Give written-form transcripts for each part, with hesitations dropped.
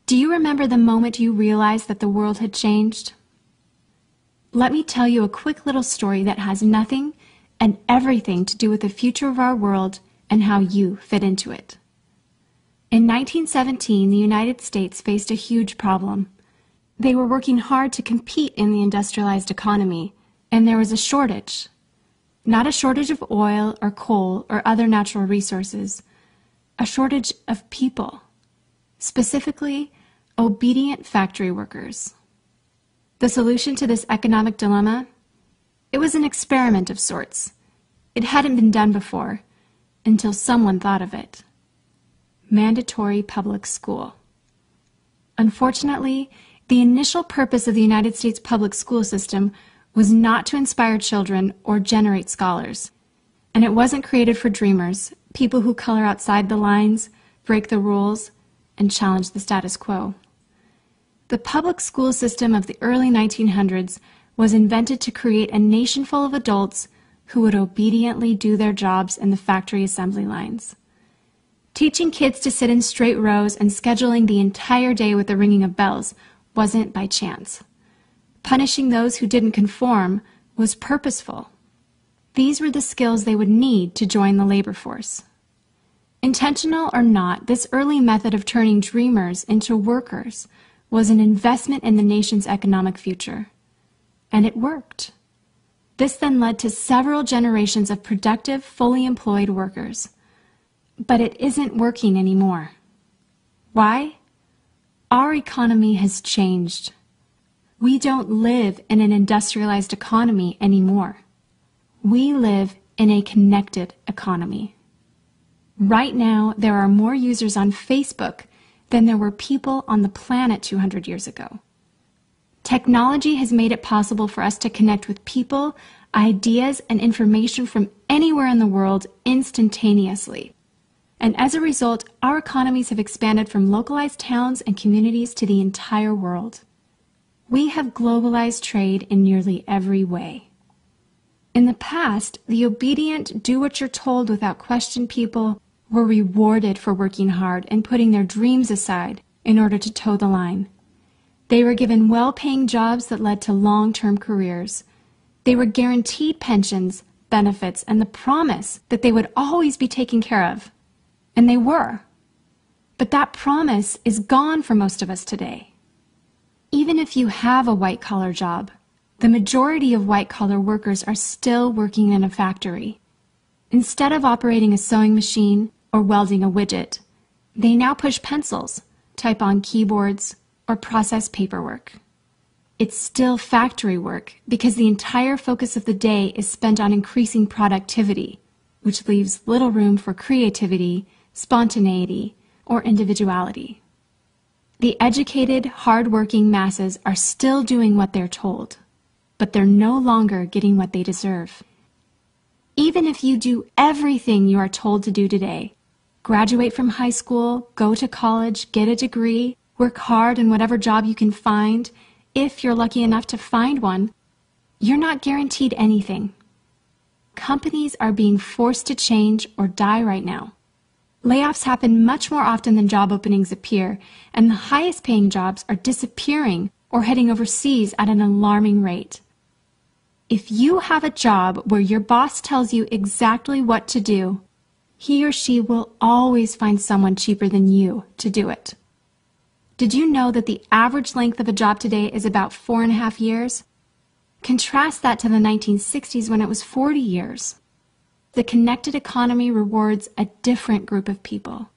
Do you remember the moment you realized that the world had changed? Let me tell you a quick little story that has nothing and everything to do with the future of our world and how you fit into it. In 1917, the United States faced a huge problem. They were working hard to compete in the industrialized economy, and there was a shortage. Not a shortage of oil or coal or other natural resources, a shortage of people, specifically obedient factory workers. The solution to this economic dilemma? It was an experiment of sorts. It hadn't been done before, until someone thought of it. Mandatory public school. Unfortunately, the initial purpose of the United States public school system was not to inspire children or generate scholars. And it wasn't created for dreamers, people who color outside the lines, break the rules, and challenge the status quo. The public school system of the early 1900s was invented to create a nation full of adults who would obediently do their jobs in the factory assembly lines. Teaching kids to sit in straight rows and scheduling the entire day with the ringing of bells wasn't by chance. Punishing those who didn't conform was purposeful. These were the skills they would need to join the labor force. Intentional or not, this early method of turning dreamers into workers was an investment in the nation's economic future. And it worked. This then led to several generations of productive, fully employed workers. But it isn't working anymore. Why? Our economy has changed. We don't live in an industrialized economy anymore. We live in a connected economy. Right now, there are more users on Facebook than there were people on the planet 200 years ago. Technology has made it possible for us to connect with people, ideas, and information from anywhere in the world instantaneously. And as a result, our economies have expanded from localized towns and communities to the entire world. We have globalized trade in nearly every way. In the past, the obedient, do-what-you're-told without question people were rewarded for working hard and putting their dreams aside in order to toe the line. They were given well-paying jobs that led to long-term careers. They were guaranteed pensions, benefits, and the promise that they would always be taken care of. And they were. But that promise is gone for most of us today. Even if you have a white-collar job, the majority of white-collar workers are still working in a factory. Instead of operating a sewing machine or welding a widget, they now push pencils, type on keyboards, or process paperwork. It's still factory work because the entire focus of the day is spent on increasing productivity, which leaves little room for creativity, spontaneity, or individuality. The educated, hard-working masses are still doing what they're told, but they're no longer getting what they deserve. Even if you do everything you are told to do today, graduate from high school, go to college, get a degree, work hard in whatever job you can find, if you're lucky enough to find one, you're not guaranteed anything. Companies are being forced to change or die right now. Layoffs happen much more often than job openings appear, and the highest paying jobs are disappearing or heading overseas at an alarming rate. If you have a job where your boss tells you exactly what to do, he or she will always find someone cheaper than you to do it. Did you know that the average length of a job today is about 4.5 years? Contrast that to the 1960s when it was 40 years. The connected economy rewards a different group of people.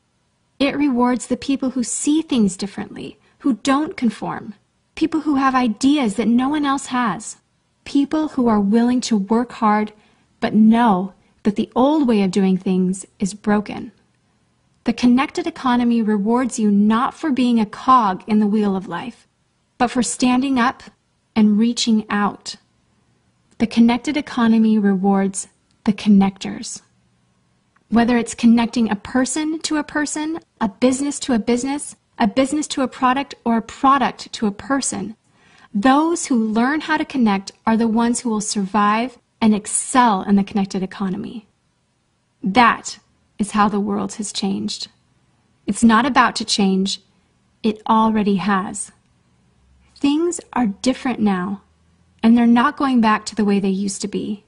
It rewards the people who see things differently, who don't conform, people who have ideas that no one else has, people who are willing to work hard but know that the old way of doing things is broken. The connected economy rewards you not for being a cog in the wheel of life, but for standing up and reaching out. The connected economy rewards the connectors. Whether it's connecting a person to a person, a business to a business to a product, or a product to a person, those who learn how to connect are the ones who will survive and excel in the connected economy. That is how the world has changed. It's not about to change. It already has. Things are different now, and they're not going back to the way they used to be.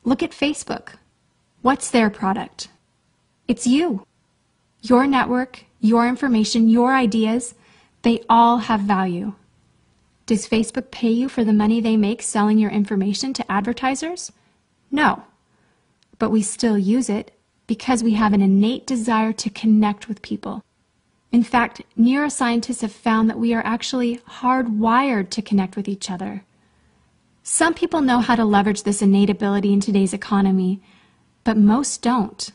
Look at Facebook. What's their product? It's you. Your network, your information, your ideas, they all have value. Does Facebook pay you for the money they make selling your information to advertisers? No. But we still use it because we have an innate desire to connect with people. In fact, neuroscientists have found that we are actually hardwired to connect with each other. Some people know how to leverage this innate ability in today's economy, but most don't.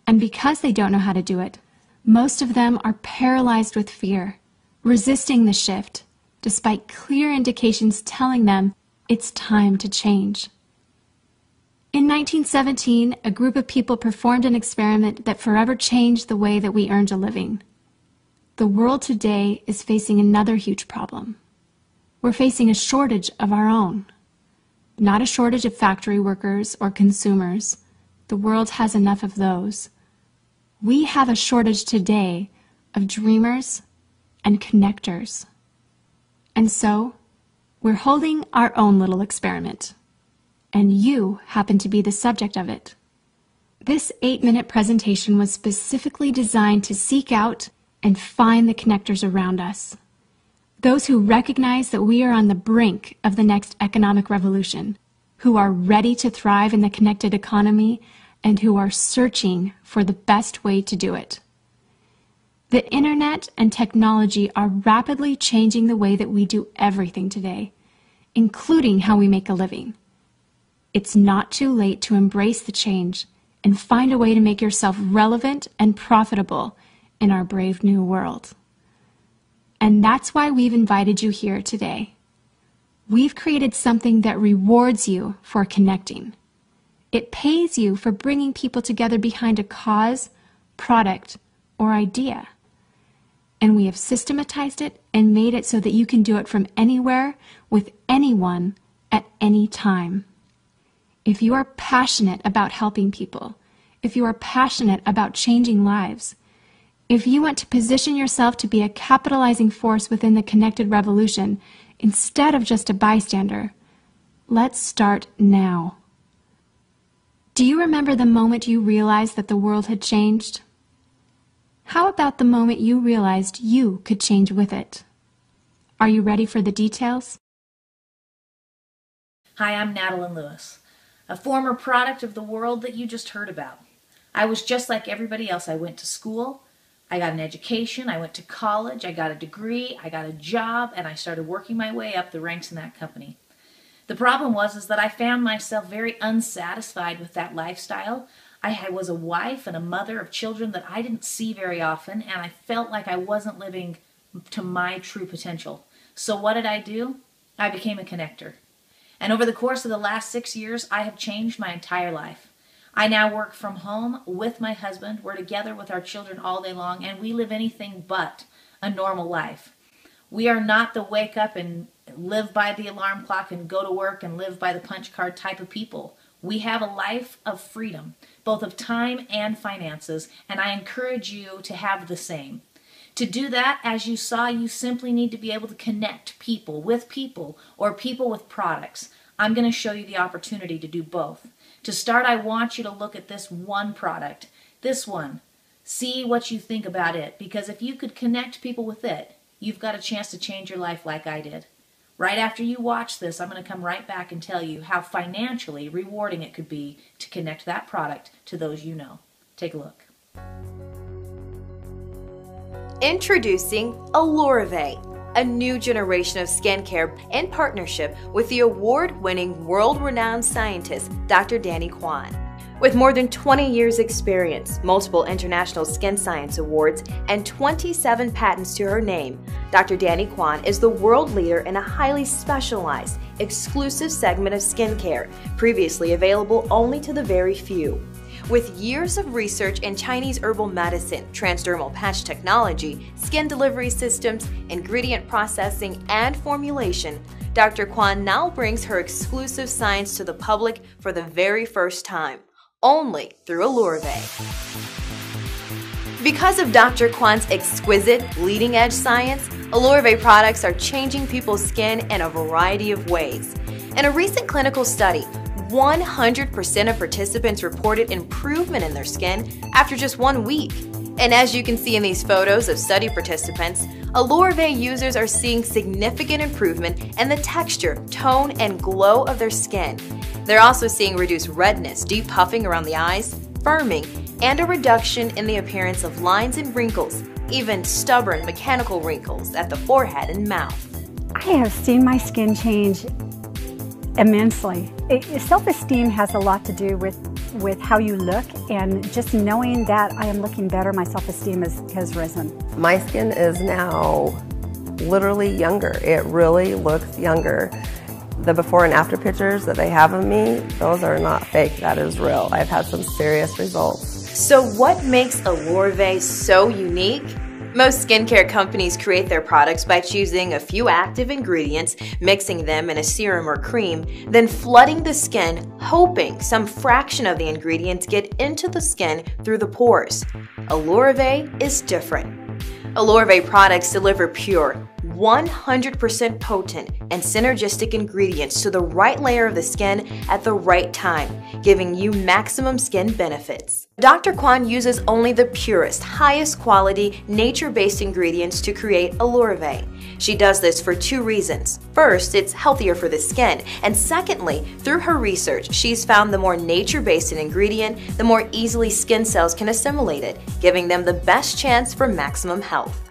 And because they don't know how to do it, most of them are paralyzed with fear, resisting the shift, despite clear indications telling them it's time to change. In 1917, a group of people performed an experiment that forever changed the way that we earned a living. The world today is facing another huge problem. We're facing a shortage of our own. Not a shortage of factory workers or consumers. The world has enough of those. We have a shortage today of dreamers and connectors. And so, we're holding our own little experiment. And you happen to be the subject of it. This 8-minute presentation was specifically designed to seek out and find the connectors around us. Those who recognize that we are on the brink of the next economic revolution, who are ready to thrive in the connected economy, and who are searching for the best way to do it. The internet and technology are rapidly changing the way that we do everything today, including how we make a living. It's not too late to embrace the change and find a way to make yourself relevant and profitable in our brave new world. And that's why we've invited you here today. We've created something that rewards you for connecting. It pays you for bringing people together behind a cause, product, or idea. And we have systematized it and made it so that you can do it from anywhere, with anyone, at any time. If you are passionate about helping people, if you are passionate about changing lives, if you want to position yourself to be a capitalizing force within the connected revolution instead of just a bystander, let's start now. Do you remember the moment you realized that the world had changed? How about the moment you realized you could change with it? Are you ready for the details? Hi, I'm Natalie Lewis, a former product of the world that you just heard about. I was just like everybody else. I went to school, I got an education, I went to college, I got a degree, I got a job, and I started working my way up the ranks in that company. The problem was that I found myself very unsatisfied with that lifestyle. I was a wife and a mother of children that I didn't see very often, and I felt like I wasn't living to my true potential. So what did I do? I became a connector. And over the course of the last 6 years, I have changed my entire life. I now work from home with my husband. We're together with our children all day long, and we live anything but a normal life. We are not the wake up and live by the alarm clock and go to work and live by the punch card type of people. We have a life of freedom, both of time and finances, and I encourage you to have the same. To do that, as you saw, you simply need to be able to connect people or people with products. I'm going to show you the opportunity to do both. To start, I want you to look at this one product, this one. See what you think about it, because if you could connect people with it, you've got a chance to change your life like I did. Right after you watch this, I'm going to come right back and tell you how financially rewarding it could be to connect that product to those you know. Take a look. Introducing AlureVe, a new generation of skincare in partnership with the award-winning, world-renowned scientist Dr. Danny Kwan. With more than 20 years experience, multiple international skin science awards, and 27 patents to her name, Dr. Danny Kwan is the world leader in a highly specialized, exclusive segment of skincare, previously available only to the very few. With years of research in Chinese herbal medicine, transdermal patch technology, skin delivery systems, ingredient processing, and formulation, Dr. Kwan now brings her exclusive science to the public for the very first time, only through AlureVe. Because of Dr. Kwan's exquisite, leading-edge science, AlureVe products are changing people's skin in a variety of ways. In a recent clinical study, 100% of participants reported improvement in their skin after just 1 week. And as you can see in these photos of study participants, AlureVe users are seeing significant improvement in the texture, tone, and glow of their skin. They're also seeing reduced redness, deep puffing around the eyes, firming, and a reduction in the appearance of lines and wrinkles, even stubborn mechanical wrinkles at the forehead and mouth. I have seen my skin change immensely. Self-esteem has a lot to do with how you look, and just knowing that I am looking better, my self-esteem has risen. My skin is now literally younger. It really looks younger. The before and after pictures that they have of me, those are not fake, that is real. I've had some serious results. So what makes AlureVe so unique? Most skincare companies create their products by choosing a few active ingredients, mixing them in a serum or cream, then flooding the skin, hoping some fraction of the ingredients get into the skin through the pores. AlureVe is different. AlureVe products deliver pure, 100% potent and synergistic ingredients to the right layer of the skin at the right time, giving you maximum skin benefits. Dr. Kwan uses only the purest, highest quality, nature-based ingredients to create AlureVe. She does this for 2 reasons. First, it's healthier for the skin, and secondly, through her research, she's found the more nature-based an ingredient, the more easily skin cells can assimilate it, giving them the best chance for maximum health.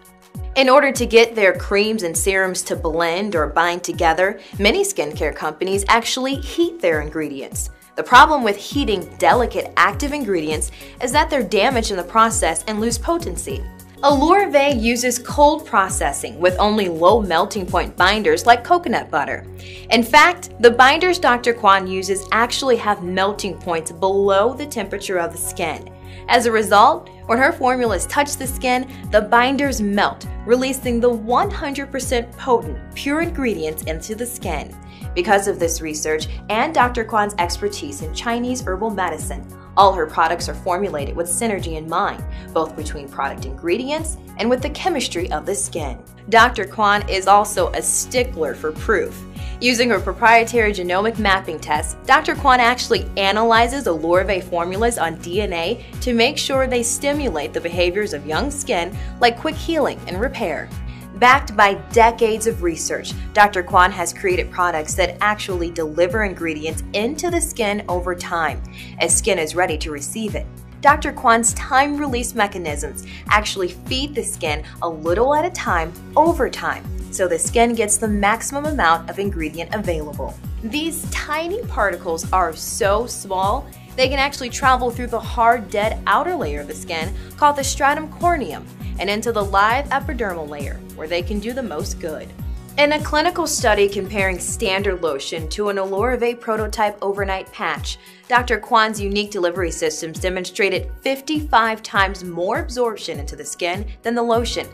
In order to get their creams and serums to blend or bind together, many skincare companies actually heat their ingredients. The problem with heating delicate active ingredients is that they're damaged in the process and lose potency. AlureVe uses cold processing with only low melting point binders like coconut butter. In fact, the binders Dr. Kwan uses actually have melting points below the temperature of the skin. As a result, when her formulas touch the skin, the binders melt, releasing the 100% potent, pure ingredients into the skin. Because of this research and Dr. Kwan's expertise in Chinese herbal medicine, all her products are formulated with synergy in mind, both between product ingredients and with the chemistry of the skin. Dr. Kwan is also a stickler for proof. Using her proprietary genomic mapping test, Dr. Kwan actually analyzes AlureVe formulas on DNA to make sure they stimulate the behaviors of young skin like quick healing and repair. Backed by decades of research, Dr. Kwan has created products that actually deliver ingredients into the skin over time, as skin is ready to receive it. Dr. Kwan's time-release mechanisms actually feed the skin a little at a time over time, so the skin gets the maximum amount of ingredient available. These tiny particles are so small, they can actually travel through the hard, dead outer layer of the skin called the stratum corneum and into the live epidermal layer, where they can do the most good. In a clinical study comparing standard lotion to an AlureVe prototype overnight patch, Dr. Kwan's unique delivery systems demonstrated 55 times more absorption into the skin than the lotion.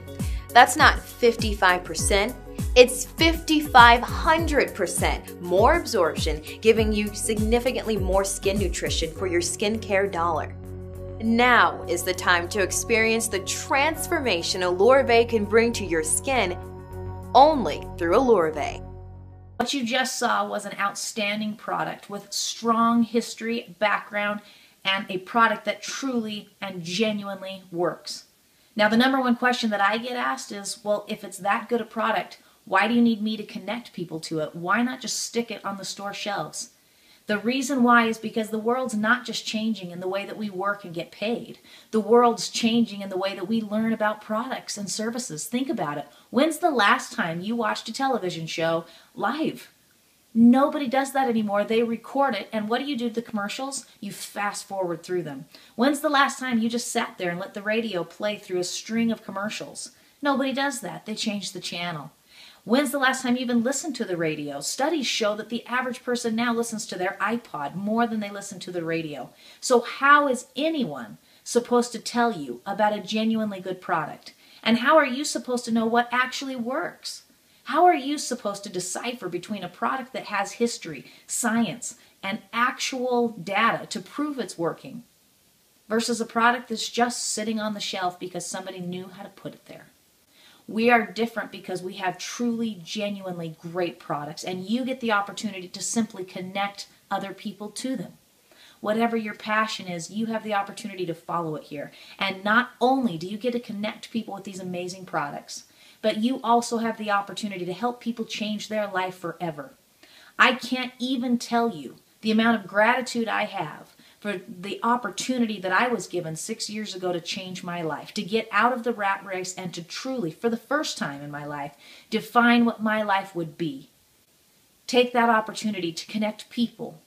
That's not 55%, it's 5,500% more absorption, giving you significantly more skin nutrition for your skincare dollar. Now is the time to experience the transformation AlureVe can bring to your skin only through AlureVe. What you just saw was an outstanding product with strong history, background, and a product that truly and genuinely works. Now, the number one question that I get asked is, well, if it's that good a product, why do you need me to connect people to it? Why not just stick it on the store shelves? The reason why is because the world's not just changing in the way that we work and get paid. The world's changing in the way that we learn about products and services. Think about it. When's the last time you watched a television show live? Nobody does that anymore. They record it, and what do you do to the commercials? You fast forward through them. When's the last time you just sat there and let the radio play through a string of commercials? Nobody does that. They change the channel. When's the last time you even listened to the radio? Studies show that the average person now listens to their iPod more than they listen to the radio. So how is anyone supposed to tell you about a genuinely good product? And how are you supposed to know what actually works? How are you supposed to decipher between a product that has history, science, and actual data to prove it's working? versus a product that's just sitting on the shelf because somebody knew how to put it there. We are different because we have truly, genuinely great products, and you get the opportunity to simply connect other people to them. Whatever your passion is, you have the opportunity to follow it here. And not only do you get to connect people with these amazing products, but you also have the opportunity to help people change their life forever. I can't even tell you the amount of gratitude I have for the opportunity that I was given 6 years ago to change my life, to get out of the rat race and to truly, for the first time in my life, define what my life would be. Take that opportunity to connect people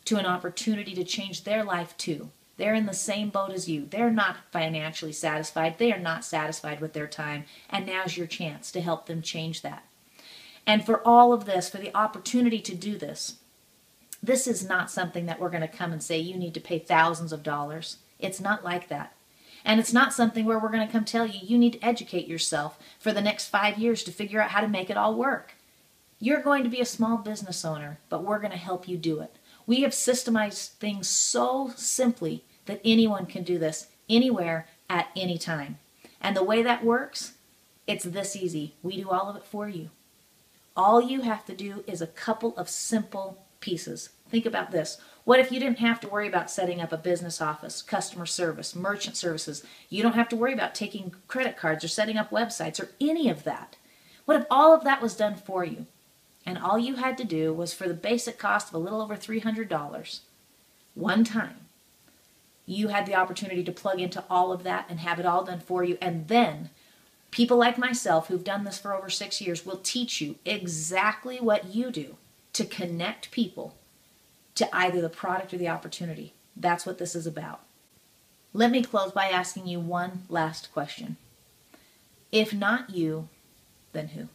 to an opportunity to change their life too. They're in the same boat as you. They're not financially satisfied. They are not satisfied with their time. And now's your chance to help them change that. And for all of this, for the opportunity to do this, this is not something that we're going to come and say you need to pay thousands of dollars. It's not like that. And it's not something where we're going to come tell you you need to educate yourself for the next 5 years to figure out how to make it all work. You're going to be a small business owner, but we're going to help you do it. We have systemized things so simply that anyone can do this anywhere at any time. And the way that works, it's this easy. We do all of it for you. All you have to do is a couple of simple pieces. Think about this. What if you didn't have to worry about setting up a business office, customer service, merchant services? You don't have to worry about taking credit cards or setting up websites or any of that. What if all of that was done for you? And all you had to do was, for the basic cost of a little over $300, one time, you had the opportunity to plug into all of that and have it all done for you. And then people like myself who've done this for over 6 years will teach you exactly what you do to connect people to either the product or the opportunity. That's what this is about. Let me close by asking you one last question. If not you, then who?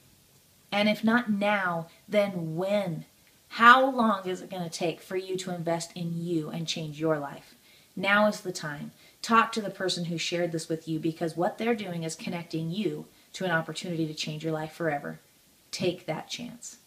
And if not now, then when? How long is it going to take for you to invest in you and change your life? Now is the time. Talk to the person who shared this with you, because what they're doing is connecting you to an opportunity to change your life forever. Take that chance.